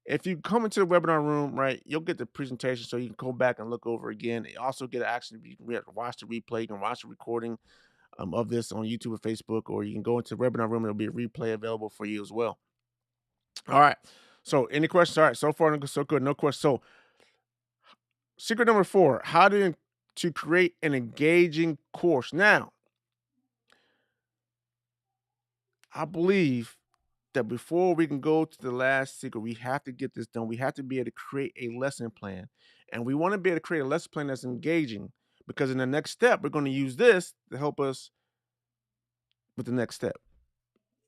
If you come into the webinar room, right, you'll get the presentation so you can go back and look over again. You also get an action. You can watch the replay. You can watch the recording of this on YouTube or Facebook, or you can go into the webinar room. There'll be a replay available for you as well. All right. So any questions? All right. So far, so good. No questions. So secret number 4, how to create an engaging course. Now, I believe that before we can go to the last secret, we have to get this done. We have to be able to create a lesson plan. And we want to be able to create a lesson plan that's engaging, because in the next step, we're going to use this to help us with the next step.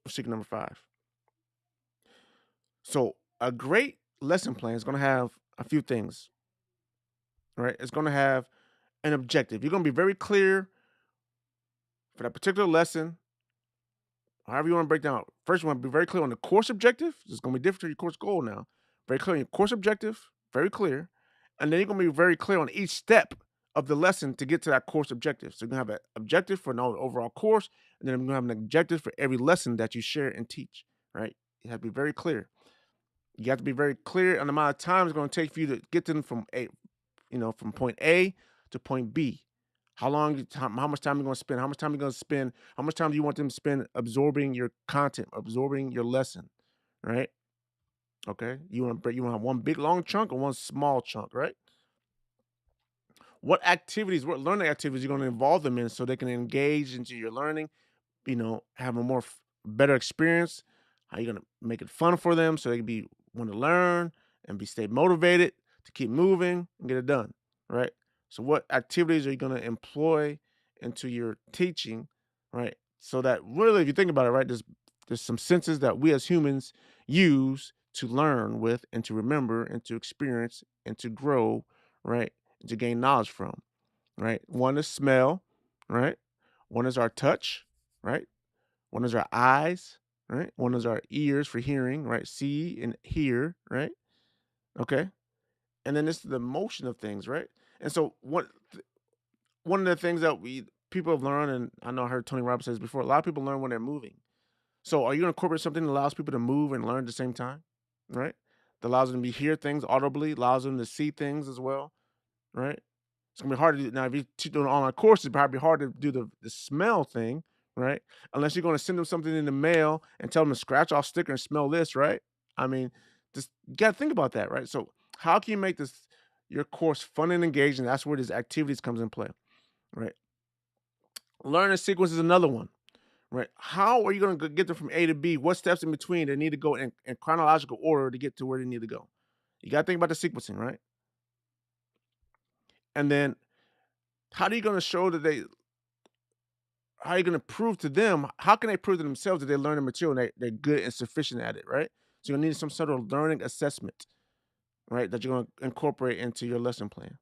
Secret number 5. So a great lesson plan is going to have a few things, right? It's going to have an objective. You're going to be very clear for that particular lesson. However you want to break down. First, you want to be very clear on the course objective. It's going to be different to your course goal now. Very clear on your course objective, very clear. And then you're going to be very clear on each step of the lesson to get to that course objective. So you're going to have an objective for an overall course, and then you're going to have an objective for every lesson that you share and teach, right? You have to be very clear. You have to be very clear on the amount of time it's going to take for you to get to them from from point A to point B. How much time you're going to spend? How much time you're going to spend? How much time do you want them to spend absorbing your content, absorbing your lesson, right? Okay. You want to have one big long chunk or one small chunk, right? What learning activities you're going to involve them in so they can engage into your learning, have a better experience. How you going to make it fun for them so they can want to learn and stay motivated to keep moving and get it done, right? So what activities are you going to employ into your teaching, right? So that really, if you think about it, right, there's some senses that we as humans use to learn with and to remember and to experience and to grow, right? And to gain knowledge from, right? One is smell, right? One is our touch, right? One is our eyes, right? One is our ears for hearing, right? See and hear, right? Okay. And then this is the motion of things, right? And so one of the things that people have learned, and I know I heard Tony Robbins say this before, a lot of people learn when they're moving. So are you going to incorporate something that allows people to move and learn at the same time, right? That allows them to hear things audibly, allows them to see things as well, right? It's gonna be hard to do now. If you're doing an online course, it's probably hard to do the smell thing, right? Unless you're going to send them something in the mail and tell them to scratch off sticker and smell this, right? I mean, just you got to think about that, right? So how can you make your course fun and engaging? That's where these activities comes in play, right? Learning sequence is another one, right? How are you going to get them from A to B? What steps in between they need to go in chronological order to get to where they need to go? You got to think about the sequencing, right? And then how are you going to show that how are you going to prove to them? How can they prove to themselves that they learn the material and they're good and sufficient at it, right? So you're going to need some sort of learning assessment, right, that you're going to incorporate into your lesson plan.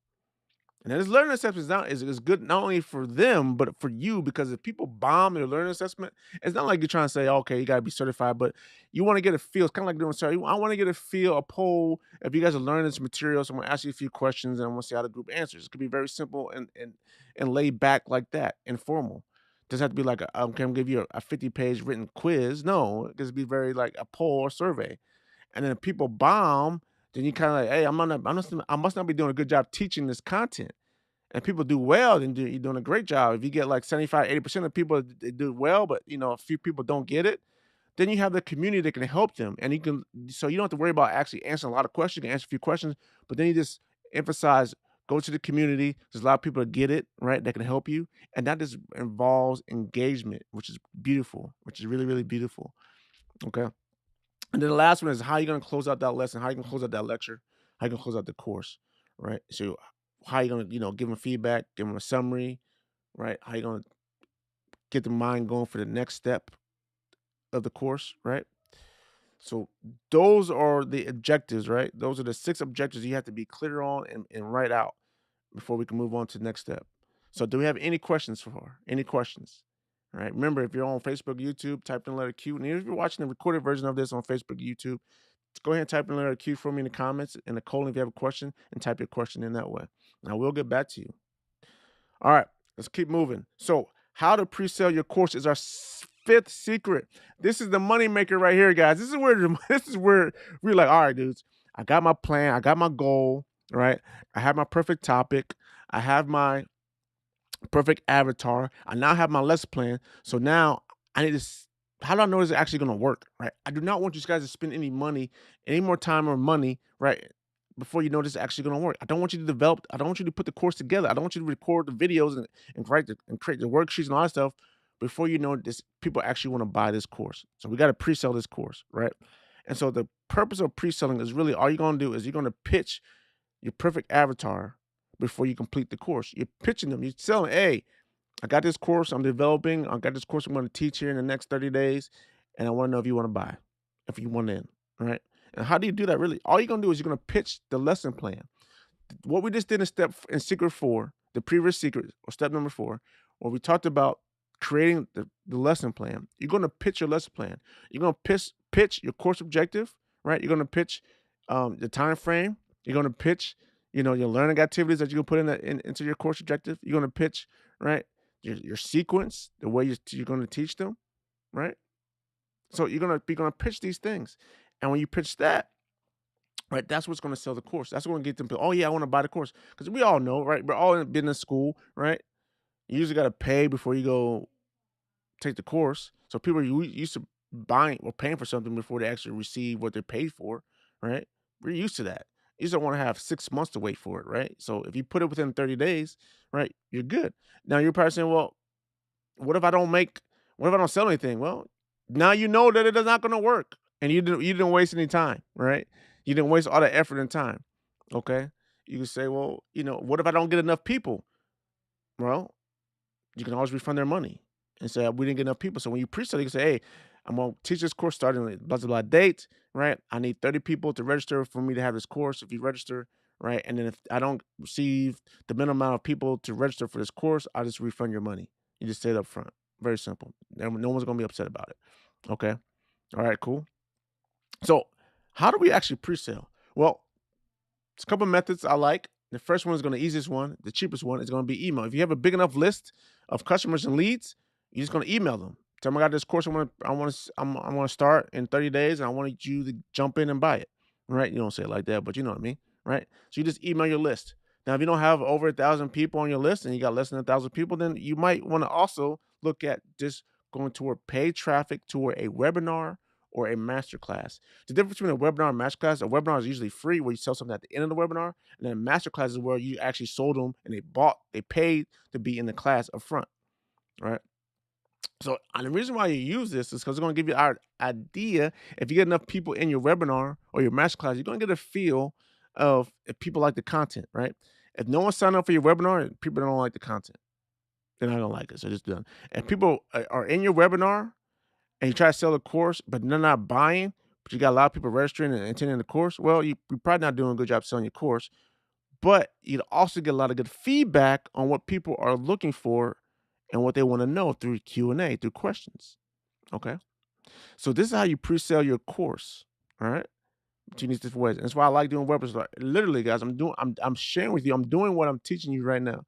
And then this learning assessment is good not only for them, but for you, because if people bomb their learning assessment, it's not like you're trying to say, okay, you got to be certified, but you want to get a feel. It's kind of like doing, sorry, I want to get a feel, a poll. If you guys are learning this material, so I'm going to ask you a few questions and I want to see how the group answers. It could be very simple and laid back like that, informal. Doesn't have to be like, I'm going to give you a 50-page written quiz. No, it could be very like a poll or survey. And then if people bomb, then you kind of like, hey, I must not be doing a good job teaching this content. And people do well, then you're doing a great job. If you get like 75, 80% of people they do well, but a few people don't get it, then you have the community that can help them. And so you don't have to worry about actually answering a lot of questions. You can answer a few questions, but then you just emphasize, go to the community. There's a lot of people that get it, right? That can help you. And that just involves engagement, which is beautiful, which is really, really beautiful. Okay. And then the last one is how you're going to close out that lesson, how you can close out that lecture, how you can close out the course, right? So how you going to, give them feedback, give them a summary, right? How you going to get the mind going for the next step of the course, right? So those are the objectives, right? Those are the 6 objectives you have to be clear on and write out before we can move on to the next step. So do we have any questions any questions? All right. Remember, if you're on Facebook, YouTube, type in the letter Q. And if you're watching the recorded version of this on Facebook, YouTube, go ahead and type in the letter Q for me in the comments and the colon if you have a question, and type your question in that way. And I will get back to you. All right, let's keep moving. So how to pre-sell your course is our 5th secret. This is the money maker right here, guys. This is where we're like, all right, dudes, I got my plan. I got my goal, right? I have my perfect topic. I have my perfect avatar. I now have my lesson plan. So now I need to. How do I know it's actually going to work? Right. I do not want you guys to spend any money, any more time or money, right? Before you know this is actually going to work. I don't want you to develop. I don't want you to put the course together. I don't want you to record the videos and write and create the worksheets and all that stuff before you know this. People actually want to buy this course. So we got to pre-sell this course, right? And so the purpose of pre-selling is really all you're going to do is you're going to pitch your perfect avatar before you complete the course. You're pitching them. You're selling, hey, I got this course I'm developing. I got this course I'm going to teach here in the next 30 days. And I want to know if you want to buy, if you want in, right? And how do you do that really? All you're going to do is you're going to pitch the lesson plan. What we just did in secret 4, the previous secret or step number 4, where we talked about creating the lesson plan. You're going to pitch your lesson plan. You're going to pitch your course objective, right? You're going to pitch the time frame. You're going to pitch, your learning activities that you can put into your course objective. You're going to pitch, right, your sequence, the way you're going to teach them, right? So you're going to be going to pitch these things, and when you pitch that, right, that's what's going to sell the course. That's going to get them to, oh yeah, I want to buy the course, because we all know, right? We're all in business school, right? You usually got to pay before you go take the course. So people are used to buying or paying for something before they actually receive what they paid for, right? We're used to that. You just don't want to have 6 months to wait for it, right? So if you put it within 30 days, right, you're good. Now you're probably saying, well, what if I don't make, what if I don't sell anything? Well, now you know that it is not going to work, and you didn't waste any time, right? You didn't waste all the effort and time. Okay, you can say, well, what if I don't get enough people? Well, you can always refund their money and say we didn't get enough people. So when you pre-sell, you can say, hey, I'm gonna teach this course starting at blah blah blah date, right? I need 30 people to register for me to have this course. If you register, right, and then if I don't receive the minimum amount of people to register for this course, I'll just refund your money. You just say it up front. Very simple. No one's gonna be upset about it. Okay. All right. Cool. So how do we actually pre-sell? Well, there's a couple methods I like. The first one is going to easiest one, the cheapest one is going to be email. If you have a big enough list of customers and leads, you're just going to email them. Tell them I got this course I want to start in 30 days, and I want you to jump in and buy it. Right? You don't say it like that, but you know what I mean, right? So you just email your list. Now, if you don't have over 1,000 people on your list and you got less than 1,000 people, then you might want to also look at just going toward paid traffic toward a webinar or a masterclass. The difference between a webinar and masterclass, a webinar is usually free where you sell something at the end of the webinar, and then a masterclass is where you actually sold them and they paid to be in the class up front, right? So and the reason why you use this is because it's going to give you our idea. If you get enough people in your webinar or your masterclass, you're going to get a feel of if people like the content, right? If no one signed up for your webinar, people don't like the content. They're not going to like it. So just done. If people are in your webinar and you try to sell a course, but they're not buying, but you got a lot of people registering and attending the course, well, you're probably not doing a good job selling your course. But you'd also get a lot of good feedback on what people are looking for and what they want to know through Q&A, through questions. Okay. So this is how you pre-sell your course. All right. Between these different ways. And that's why I like doing webinars. Like, literally, guys, I'm sharing with you. I'm doing what I'm teaching you right now.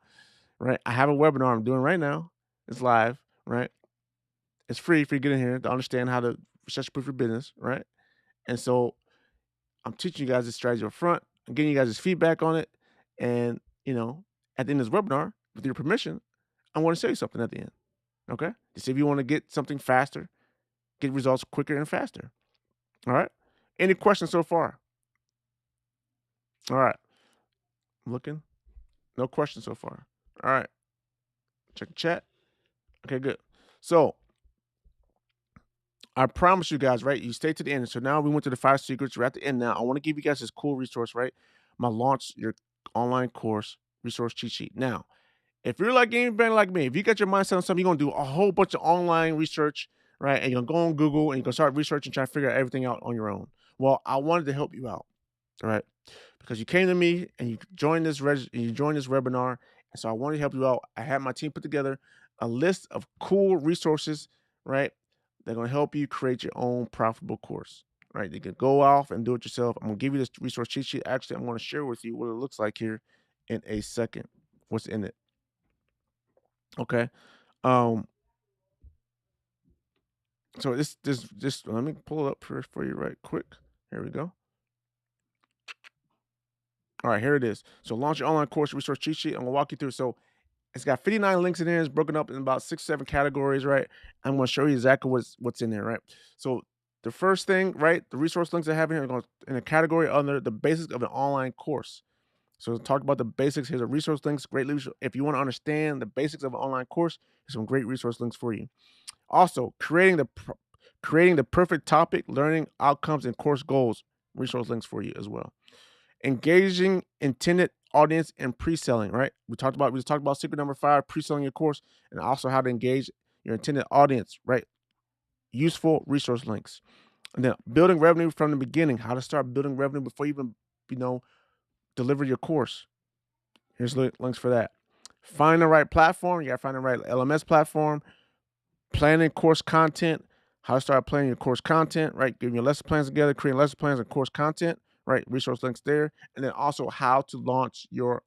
Right. I have a webinar I'm doing right now. It's live, right? It's free for you to get in here to understand how to recession-proof your business, right? And so I'm teaching you guys this strategy up front. I'm getting you guys this feedback on it. And, at the end of this webinar, with your permission, I want to show you something at the end. Okay? To see if you want to get something faster, get results quicker and faster. All right? Any questions so far? All right. I'm looking. No questions so far. All right. Check the chat. Okay, good. So I promise you guys, right? You stay to the end. So now we went to the 5 secrets. We're at the end now. I want to give you guys this cool resource, right? My launch your online course resource cheat sheet. Now, if you're like anybody like me, if you got your mindset on something, you're gonna do a whole bunch of online research, right? And you're gonna go on Google and you're gonna start researching, trying to figure out everything out on your own. Well, I wanted to help you out, all right? Because you came to me and you joined this webinar, and so I wanted to help you out. I had my team put together a list of cool resources, right? They're gonna help you create your own profitable course, right? You can go off and do it yourself. I'm gonna give you this resource cheat sheet. Actually, I'm gonna share with you what it looks like here in a second. What's in it? Okay. Um, so this let me pull it up for you right quick. Here we go. All right, here it is. So launch your online course resource cheat sheet. I'm gonna walk you through. So it's got 59 links in there. It's broken up in about 6, 7 categories, right? I'm gonna show you exactly what's in there, right? So the first thing, right, the resource links I have in here are going in a category under the basics of an online course. So talk about the basics. Here's a resource links. Great leadership. If you want to understand the basics of an online course, here's some great resource links for you. Also, creating the perfect topic, learning outcomes, and course goals. Resource links for you as well. Engaging intended audience and pre-selling, right? We just talked about secret number 5, pre-selling your course, and also how to engage your intended audience, right? Useful resource links. And then building revenue from the beginning, how to start building revenue before you even, deliver your course. Here's links for that. Find the right platform. You got to find the right LMS platform. Planning course content, how to start planning your course content, right? Getting your lesson plans together, creating lesson plans and course content, right? Resource links there. And then also how to launch your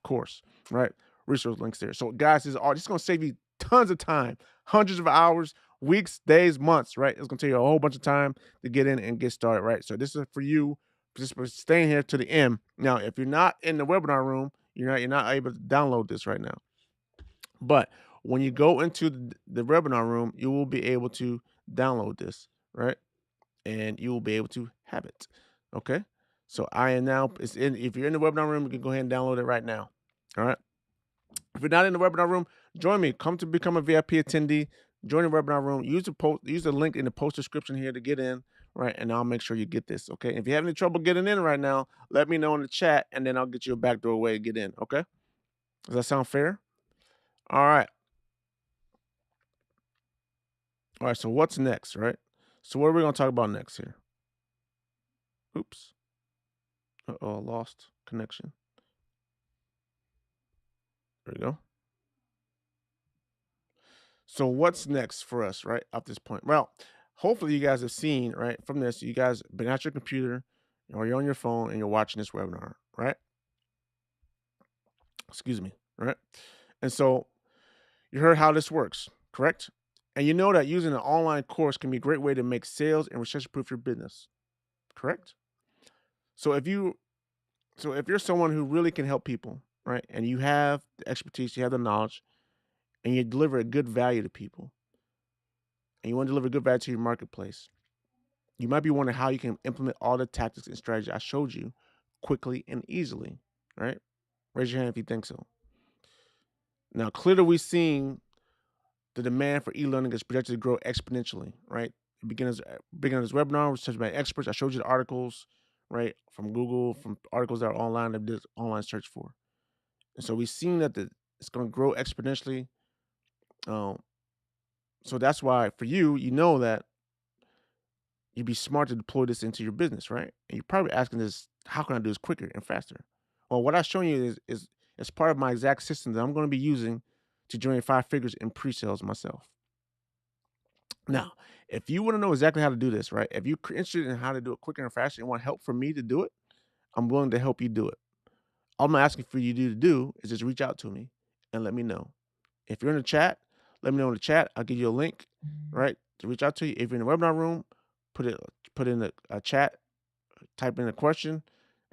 course, right? Resource links there. So guys, this is going to save you tons of time, hundreds of hours, weeks, days, months, right? It's going to take you a whole bunch of time to get in and get started, right? So this is for you, just for staying here to the end. Now, if you're not in the webinar room, you're not able to download this right now. But when you go into the webinar room, you will be able to download this, right? And you will be able to have it. Okay. So if you're in the webinar room, you can go ahead and download it right now. All right. If you're not in the webinar room, join me. Come to become a VIP attendee. Join the webinar room. Use the link in the post description here to get in, right? And I'll make sure you get this. Okay. If you have any trouble getting in right now, let me know in the chat, and then I'll get you a backdoor way to get in. Okay. Does that sound fair? All right. All right, so what's next, right? So what are we going to talk about next here? Oops. Uh-oh, lost connection. There we go. So what's next for us, right, at this point? Well, hopefully you guys have seen, right, from this, you guys been at your computer or you're on your phone and you're watching this webinar, right? Excuse me, right? And so you heard how this works, correct? And you know that using an online course can be a great way to make sales and recession-proof your business, correct? So if you're someone who really can help people, right, and you have the expertise, you have the knowledge, and you deliver a good value to people, and you want to deliver good value to your marketplace, you might be wondering how you can implement all the tactics and strategies I showed you quickly and easily, right? Raise your hand if you think so. Now, clearly we're seeing the demand for e-learning is projected to grow exponentially, right? Beginning this webinar was touched by experts. I showed you the articles, right, from Google, from articles that are online that did online search for. And so we've seen that it's going to grow exponentially. So that's why for you, you know that you'd be smart to deploy this into your business, right? And you're probably asking this, how can I do this quicker and faster? Well, what I've shown you is part of my exact system that I'm going to be using to generate 5 figures in pre-sales myself. Now, if you want to know exactly how to do this, right? If you're interested in how to do it quicker and faster and want help from me to do it, I'm willing to help you do it. All I'm asking for you to do is just reach out to me and let me know. If you're in the chat, let me know in the chat. I'll give you a link, right, to reach out to you. If you're in the webinar room, put in a chat, type in a question.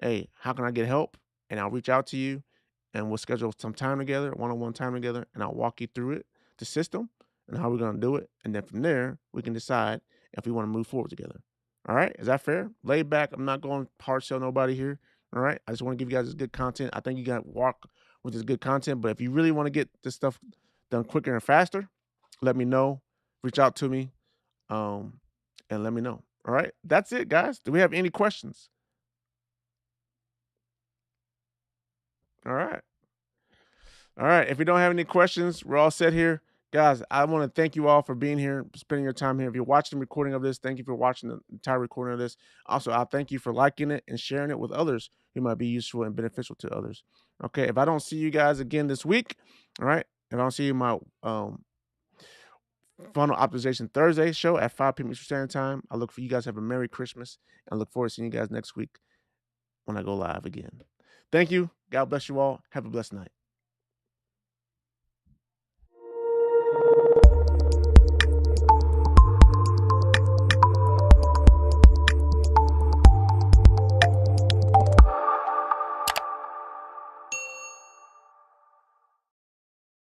Hey, how can I get help? And I'll reach out to you, and we'll schedule some time together, one-on-one time together, and I'll walk you through it, the system, and how we're going to do it. And then from there, we can decide if we want to move forward together. All right? Is that fair? Laid back. I'm not going hard sell nobody here. All right? I just want to give you guys this good content. I think you got to walk with this good content. But if you really want to get this stuff done quicker and faster, let me know. Reach out to me, and let me know. All right? That's it, guys. Do we have any questions? All right. All right. If you don't have any questions, we're all set here. Guys, I want to thank you all for being here, spending your time here. If you're watching the recording of this, thank you for watching the entire recording of this. Also, I thank you for liking it and sharing it with others who might be useful and beneficial to others. Okay. If I don't see you guys again this week, all right, if I don't see you in my Funnel Optimization Thursday show at 5 p.m. Eastern Standard Time, I look for you guys to have a Merry Christmas and I look forward to seeing you guys next week when I go live again. Thank you. God bless you all. Have a blessed night.